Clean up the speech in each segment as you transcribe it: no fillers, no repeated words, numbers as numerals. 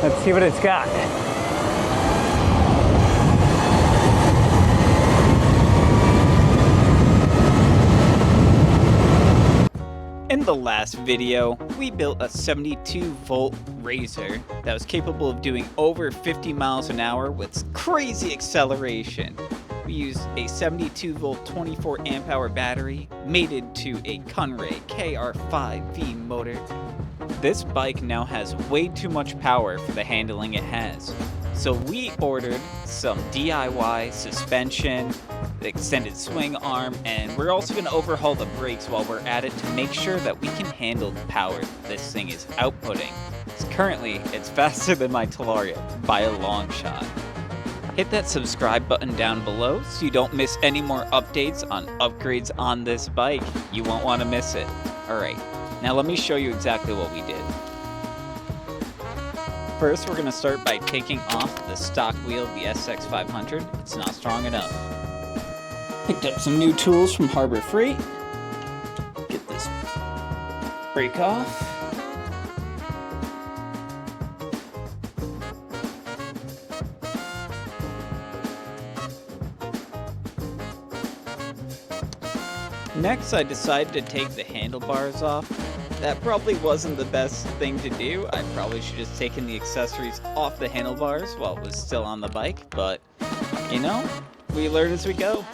Let's see what it's got. In the last video, we built a 72-volt Razor that was capable of doing over 50 miles an hour with crazy acceleration. We used a 72-volt 24 amp hour battery mated to a Conray KR5V motor. This bike now has way too much power for the handling it has. So we ordered some DIY suspension, extended swing arm, and we're also going to overhaul the brakes while we're at it to make sure that we can handle the power this thing is outputting. Currently, it's faster than my Talaria by a long shot. Hit that subscribe button down below so you don't miss any more updates on upgrades on this bike. You won't want to miss it. Alright, now let me show you exactly what we did. First, we're going to start by taking off the stock wheel of the SX500. It's not strong enough. Picked up some new tools from Harbor Freight. Get this brake off. Next, I decided to take the handlebars off. That probably wasn't the best thing to do. I probably should have just taken the accessories off the handlebars while it was still on the bike, but, you know, we learn as we go.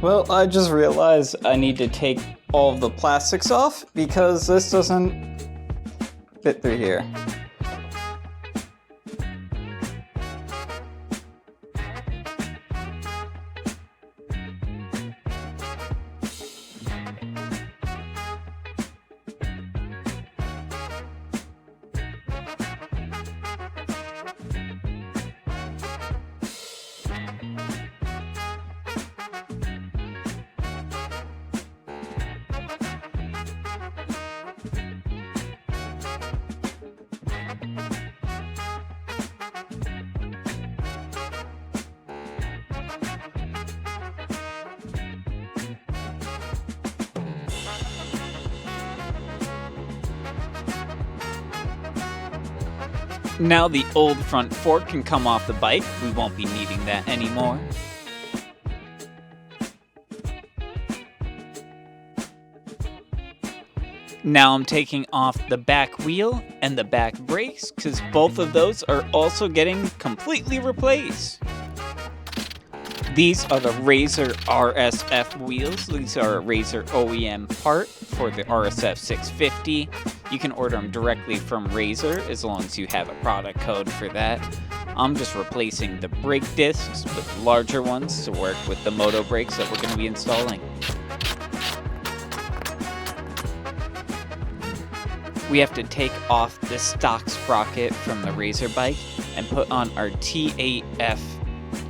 Well, I just realized I need to take all of the plastics off because this doesn't fit through here. Now the old front fork can come off the bike. We won't be needing that anymore. Now I'm taking off the back wheel and the back brakes because both of those are also getting completely replaced. These are the Razor RSF wheels. These are a Razor OEM part for the RSF 650. You can order them directly from Razor as long as you have a product code for that. I'm just replacing the brake discs with larger ones to work with the Moto brakes that we're going to be installing. We have to take off the stock sprocket from the Razor bike and put on our T8F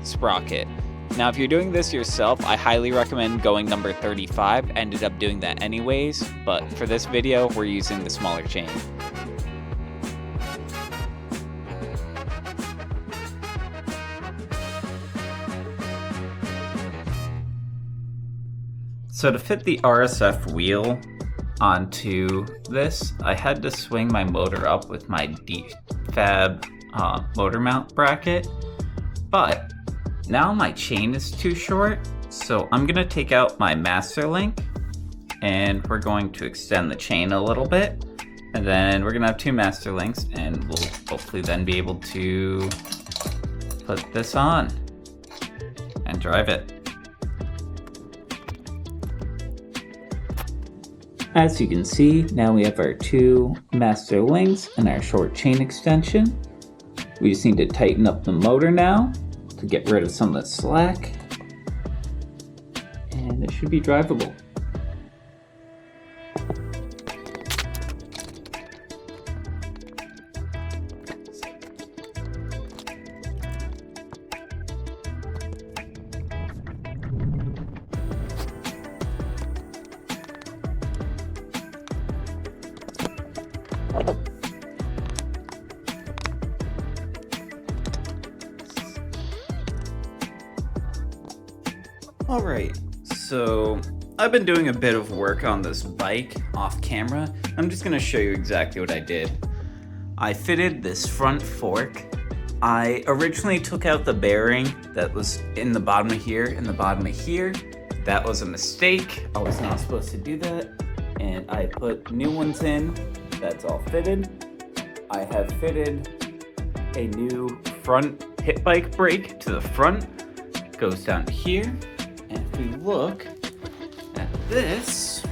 sprocket. Now, if you're doing this yourself, I highly recommend going number 35. Ended up doing that anyways, but for this video, we're using the smaller chain. So to fit the RSF wheel onto this, I had to swing my motor up with my D-Fab motor mount bracket, but now my chain is too short, so I'm gonna take out my master link and we're going to extend the chain a little bit, and then we're gonna have two master links and we'll hopefully then be able to put this on and drive it. As you can see, now we have our two master links and our short chain extension. We just need to tighten up the motor now to get rid of some of the slack. And it should be drivable. Alright, so I've been doing a bit of work on this bike off camera. I'm just going to show you exactly what I did. I fitted this front fork. I originally took out the bearing that was in the bottom of here and the bottom of here. That was a mistake. I was not supposed to do that. And I put new ones in. That's all fitted. I have fitted a new front hip bike brake to the front. It goes down to here. And if we look at this,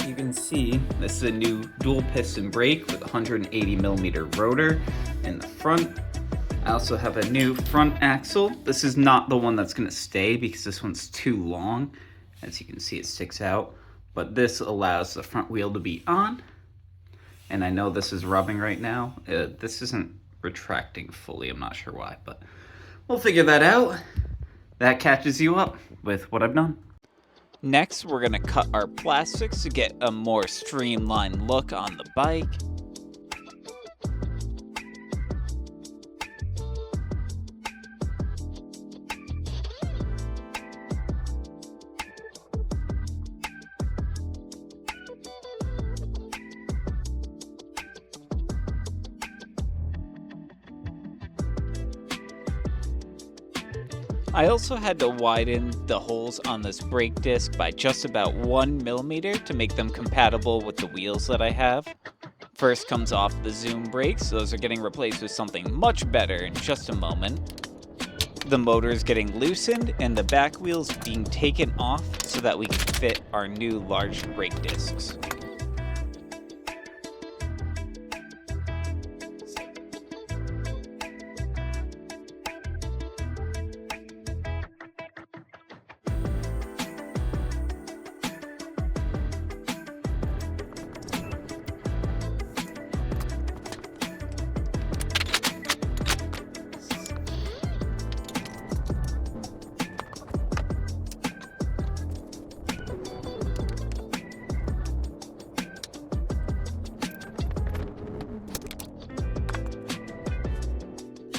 you can see this is a new dual piston brake with 180mm rotor in the front. I also have a new front axle. This is not the one that's going to stay because this one's too long. As you can see, it sticks out. But this allows the front wheel to be on. And I know this is rubbing right now. This isn't retracting fully. I'm not sure why, but we'll figure that out. That catches you up with what I've done. Next, we're going to cut our plastics to get a more streamlined look on the bike. I also had to widen the holes on this brake disc by just about 1mm to make them compatible with the wheels that I have. First comes off the Zoom brakes. Those are getting replaced with something much better in just a moment. The motor is getting loosened and the back wheels being taken off so that we can fit our new large brake discs.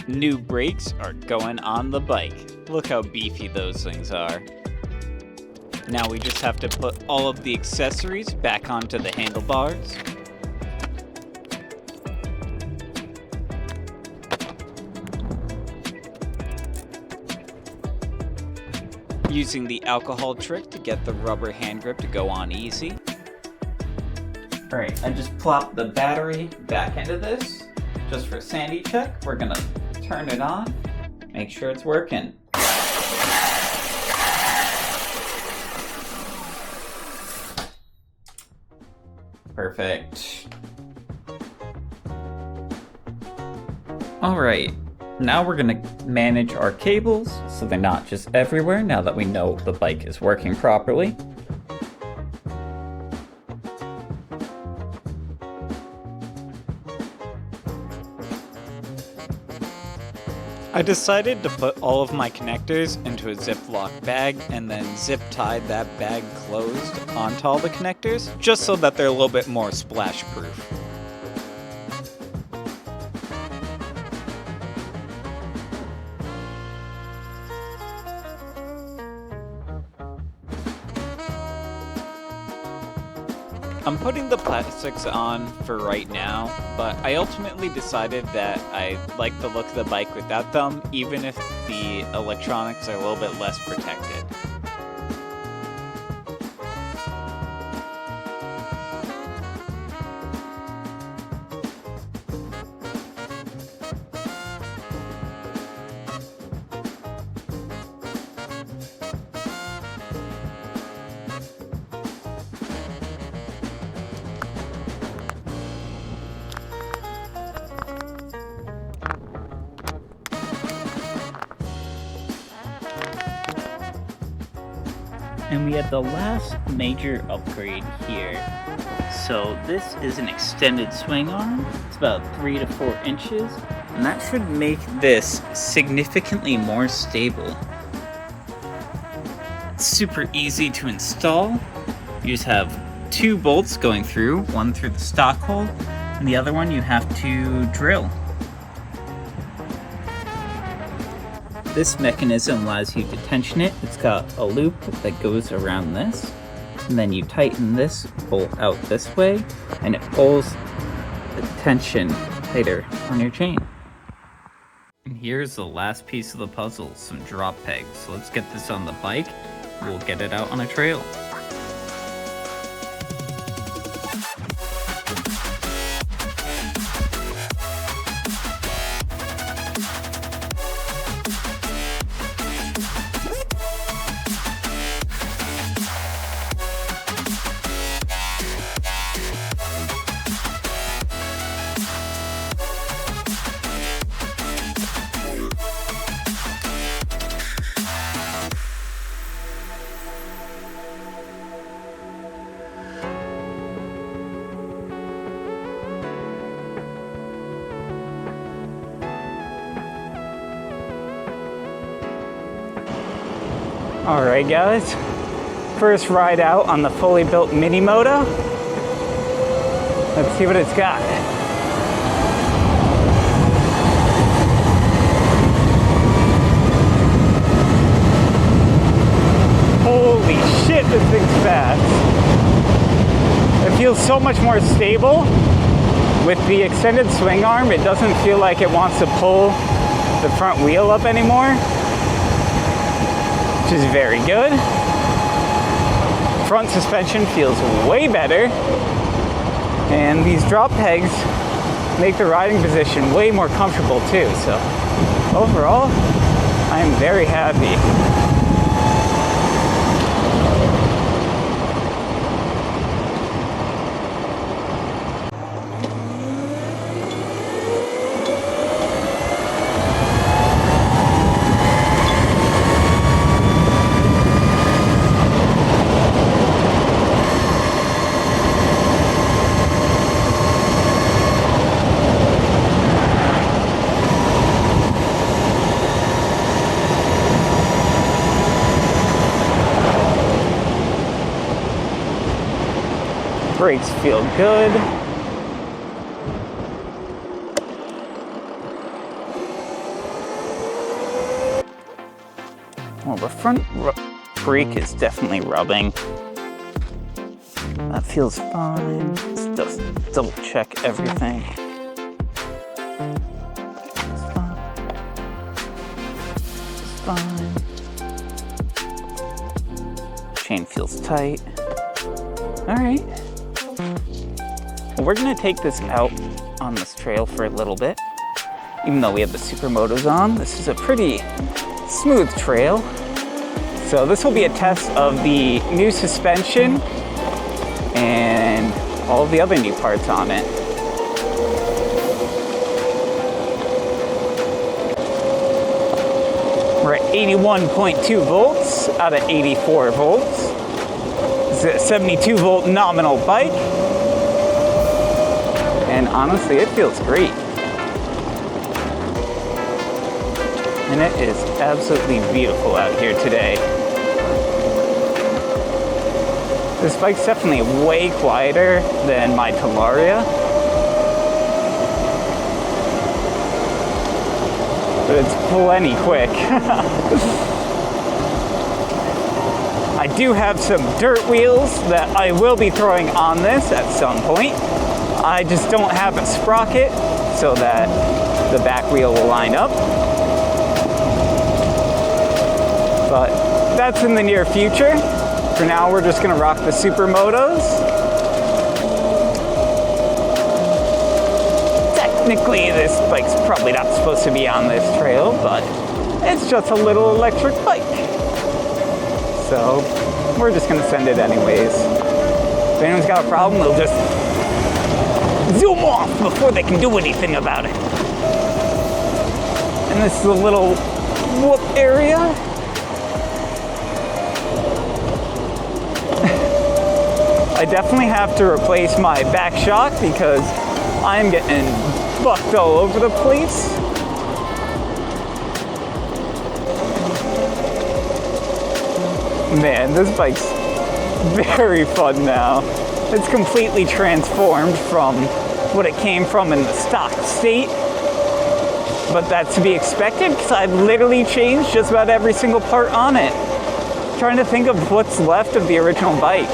New brakes are going on the bike. Look how beefy those things are. Now we just have to put all of the accessories back onto the handlebars. Using the alcohol trick to get the rubber hand grip to go on easy. Alright, I just plopped the battery back into this. Just for a sanity check, we're gonna turn it on, make sure it's working. Perfect. Alright, now we're gonna manage our cables so they're not just everywhere now that we know the bike is working properly. I decided to put all of my connectors into a Ziploc bag and then zip tied that bag closed onto all the connectors, just so that they're a little bit more splash proof. I'm putting the plastics on for right now, but I ultimately decided that I like the look of the bike without them, even if the electronics are a little bit less protected. And we have the last major upgrade here. So this is an extended swing arm. It's about 3 to 4 inches, and that should make this significantly more stable. It's super easy to install. You just have 2 bolts going through, one through the stock hole, and the other one you have to drill. This mechanism allows you to tension it. It's got a loop that goes around this, and then you tighten this bolt out this way, and it pulls the tension tighter on your chain. And here's the last piece of the puzzle, some drop pegs. So let's get this on the bike. We'll get it out on a trail. Alright guys, first ride out on the fully built Kemimoto. Let's see what it's got. Holy shit, this thing's fast. It feels so much more stable. With the extended swing arm, it doesn't feel like it wants to pull the front wheel up anymore, which is very good. Front suspension feels way better, and these drop pegs make the riding position way more comfortable too. So overall, I am very happy. Brakes feel good. Well, the front brake is definitely rubbing. That feels fine. Let's just double check everything. It's fine. It's fine. Chain feels tight. All right. Well, we're gonna take this out on this trail for a little bit. Even though we have the Supermotos on, this is a pretty smooth trail. So this will be a test of the new suspension and all of the other new parts on it. We're at 81.2 volts out of 84 volts. It's a 72 volt nominal bike. And honestly, it feels great. And it is absolutely beautiful out here today. This bike's definitely way quieter than my Talaria. But it's plenty quick. I do have some dirt wheels that I will be throwing on this at some point. I just don't have a sprocket so that the back wheel will line up. But that's in the near future. For now, we're just gonna rock the Supermotos. Technically, this bike's probably not supposed to be on this trail, but it's just a little electric bike. So we're just gonna send it anyways. If anyone's got a problem, they'll just zoom off before they can do anything about it. And this is a little whoop area. I definitely have to replace my back shock because I'm getting bucked all over the place. Man, this bike's very fun now. It's completely transformed from what it came from in the stock state. But that's to be expected because I've literally changed just about every single part on it. Trying to think of what's left of the original bike.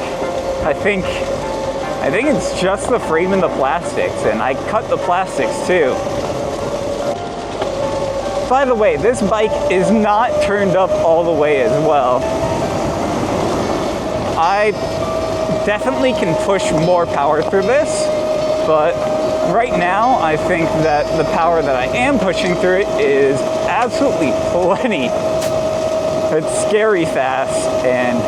I think it's just the frame and the plastics, and I cut the plastics too. By the way, this bike is not turned up all the way as well. I definitely can push more power through this, but right now I think that the power that I am pushing through it is absolutely plenty. It's scary fast, and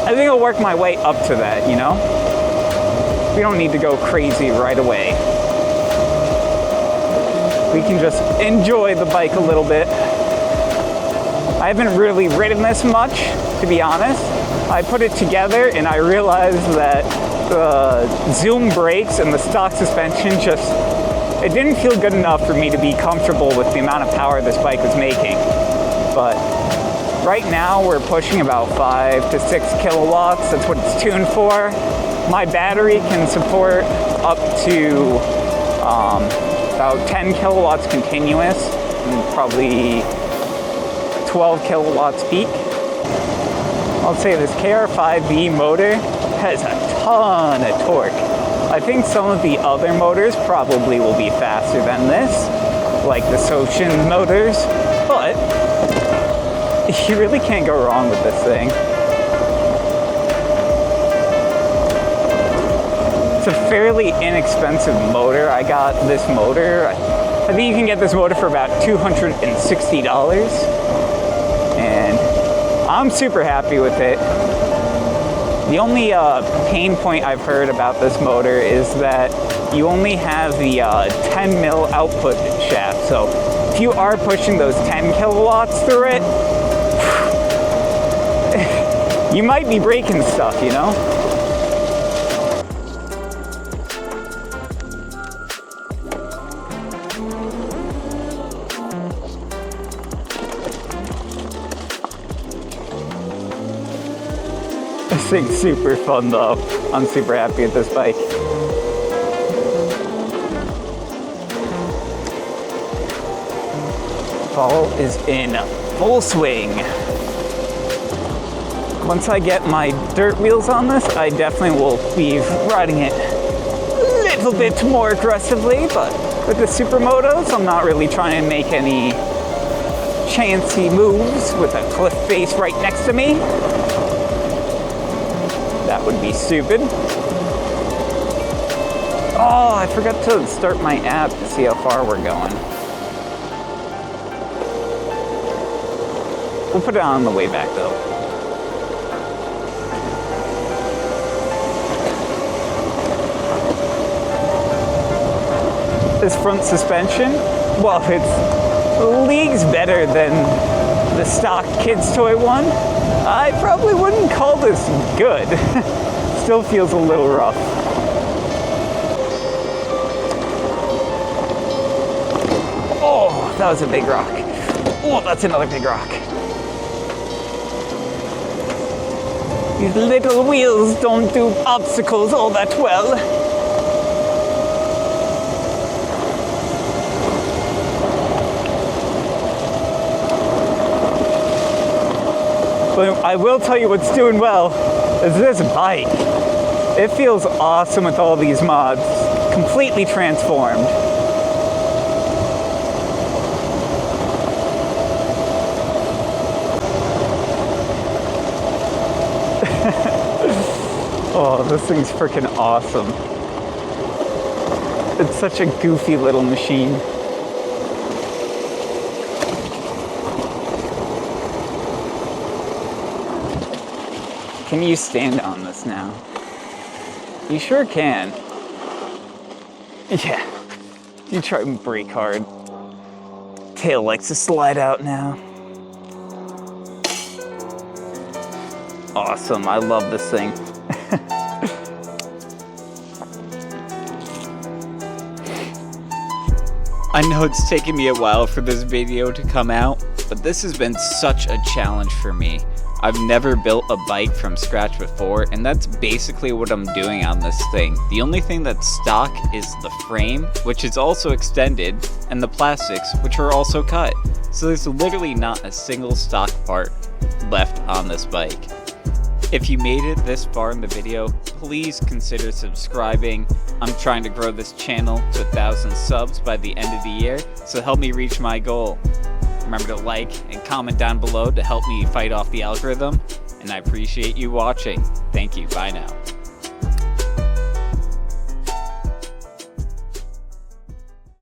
I think I'll work my way up to that, you know? We don't need to go crazy right away. We can just enjoy the bike a little bit. I haven't really ridden this much, to be honest. I put it together and I realized that the Zoom brakes and the stock suspension it didn't feel good enough for me to be comfortable with the amount of power this bike was making. But right now we're pushing about 5 to 6 kilowatts. That's what it's tuned for. My battery can support up to about 10 kilowatts continuous and probably 12 kilowatts peak. I'll say this KR5V motor has a ton of torque. I think some of the other motors probably will be faster than this, like the Aoocci motors, but you really can't go wrong with this thing. It's a fairly inexpensive motor. I got this motor, I think you can get this motor for about $260, and I'm super happy with it. The only pain point I've heard about this motor is that you only have the 10 mil output shaft. So if you are pushing those 10 kilowatts through it, you might be breaking stuff, you know? This thing's super fun though. I'm super happy with this bike. Fall is in full swing. Once I get my dirt wheels on this, I definitely will be riding it a little bit more aggressively, but with the Supermotos, I'm not really trying to make any chancy moves with a cliff face right next to me. That would be stupid. Oh, I forgot to start my app to see how far we're going. We'll put it on the way back though. This front suspension, well, it's leagues better than the stock Kids Toy one. I probably wouldn't call this good. Still feels a little rough. Oh, that was a big rock. Oh, that's another big rock. These little wheels don't do obstacles all that well. But I will tell you what's doing well is this bike. It feels awesome with all these mods. Completely transformed. Oh, this thing's freaking awesome. It's such a goofy little machine. Can you stand on this now? You sure can. Yeah. You try and brake hard. Tail likes to slide out now. Awesome, I love this thing. I know it's taken me a while for this video to come out, but this has been such a challenge for me. I've never built a bike from scratch before, and that's basically what I'm doing on this thing. The only thing that's stock is the frame, which is also extended, and the plastics, which are also cut. So there's literally not a single stock part left on this bike. If you made it this far in the video, please consider subscribing. I'm trying to grow this channel to 1,000 subs by the end of the year, so help me reach my goal. Remember to like and comment down below to help me fight off the algorithm, and I appreciate you watching. Thank you, bye now.